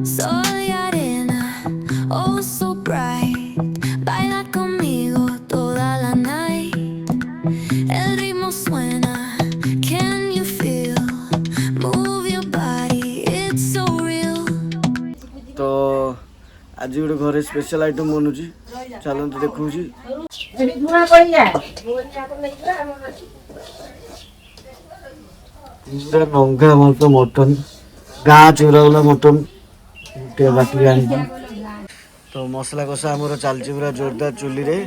Soy arena, oh so bright. Baila conmigo toda la night. El ritmo suena, can you feel? Move your body, it's so real. तो आज गोटे घरे special item बनूची चलते देखूची नंगा आम तो मटन गाँ चूरा वाला मटन बाटी आनी तो मसला कषा आमर चलती पूरा जोरदार चुली रे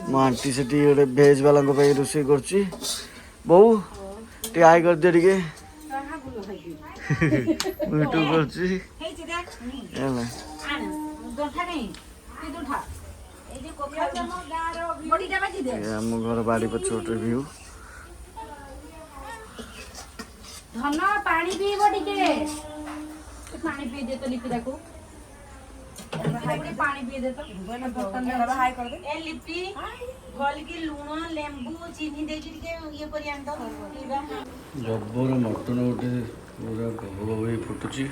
मो आंटी से गोटे भेज वाला रोषे कर बो टे आय कर दिए टे यूट्यूब कर आम घर बाड़ी पछोटे व्यू धन पानी पीब टिके पानी पी दे तो लिपि को पानी पी दे तो बर्तन में हाय कर दे ए लिपि गल की लूण लेंबू चीनी दे के ये करी आन दो पीबा जबर मटन गोटे पूरा गह गह फुटुची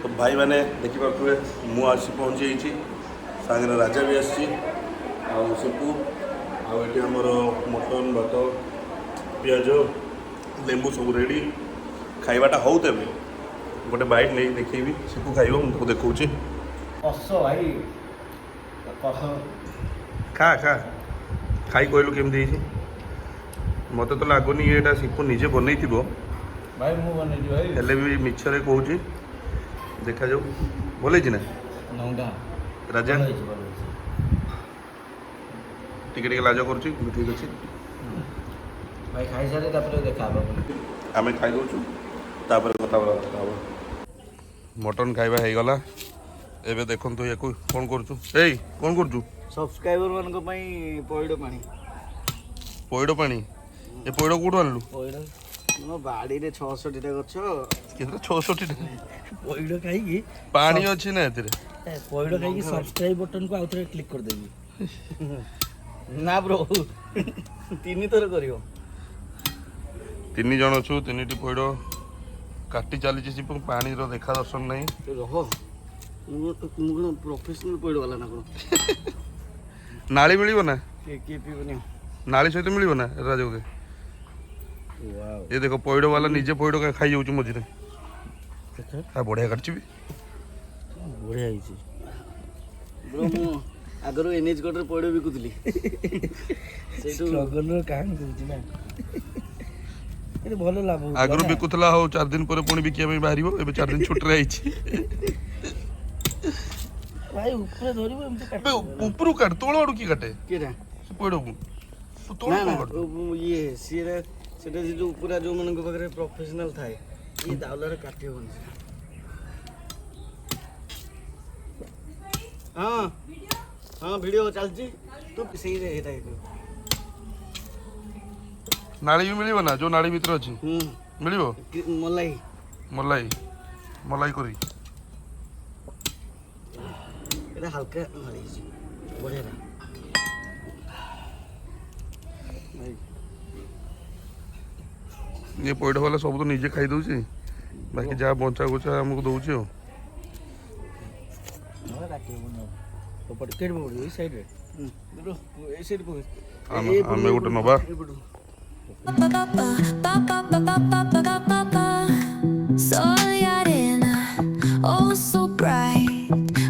तो भाई मैंने देखिए मु आसी पहुँची सागर राजा भी आसी आसपू आठ आमर मटन भात पिज लेंबू सब रेडी खाइबाटा हो तेरे गोटे बाइट नहीं देखी सेपू खाइब मुझे देखा भाई खा खा खाई कहलु केमती मत तो लगुनि ये सिपू निजे बनई भाई मु बने भाई हेले भी मिछरे कहूँ देखा जाऊ भल ना नंगा राजा टिके टिके लाज कर ठीक अच्छे भाई खाई सारे देखा आम खाई दौचु कथा मटन खाइबा हो गला एबे देखु या कौन करूँ कौन करूँ सब्सक्राइबर मान पइड पानी पइड पानी ये पइड कौटू आनलु पइड मो बाड़ी रे 66 टा गछ केते 66 टा पइड खाई पानी अछि ना एतरे पइड खाई सब्सक्राइब बटन को आउथरे क्लिक कर देबी ना ब्रो तीन थर करियो तीन जन छु तीनटी पइड काटी चली पानी रो देखा दर्शन नहीं रह मुझे प्रोफेशनल पइड वाला ना कोन नाली मिलिबो ना के पीबनी नाली सहित मिलिबो ना राजो के ये देखो पइड वाला निजे पइड खाई जाऊँ मझे बढ़िया काटची भी बढ़िया ब्रो मु आगर एनएच गटर पइड बिकुतली स्ट्रगल कहानी कहूँ ना भल लाभ आगु बिकुला हो 4 दिन पर पुणी बिकिया बाहर ए 4 दिन छुट्टी आई भाई ऊपर धरिबो एमती काट ऊपर काट तोळ आडू की काटे केरा पइड तोळ ना ये सीरा सेटा जो पूरा जो मन पाखे प्रोफेशनल थाए ये दावला रे काटियो बन हां हां वीडियो चलची तू सही रे एटा नाली भी मिलिबो ना जो नाली भीतर अछि मिलिबो मलाई मलाई मलाई करी एटा हल्का मारी बढ़िया रे ये पइड वाला सब तो निजे खाई दउची बाकी जा बंचा गुचा हमको दउची हो हमरा काटियो बन तो पटकेट बोडी ई साइड रे ब्रो ए साइड को हमें गोटे नबा Soy arena, oh so bright.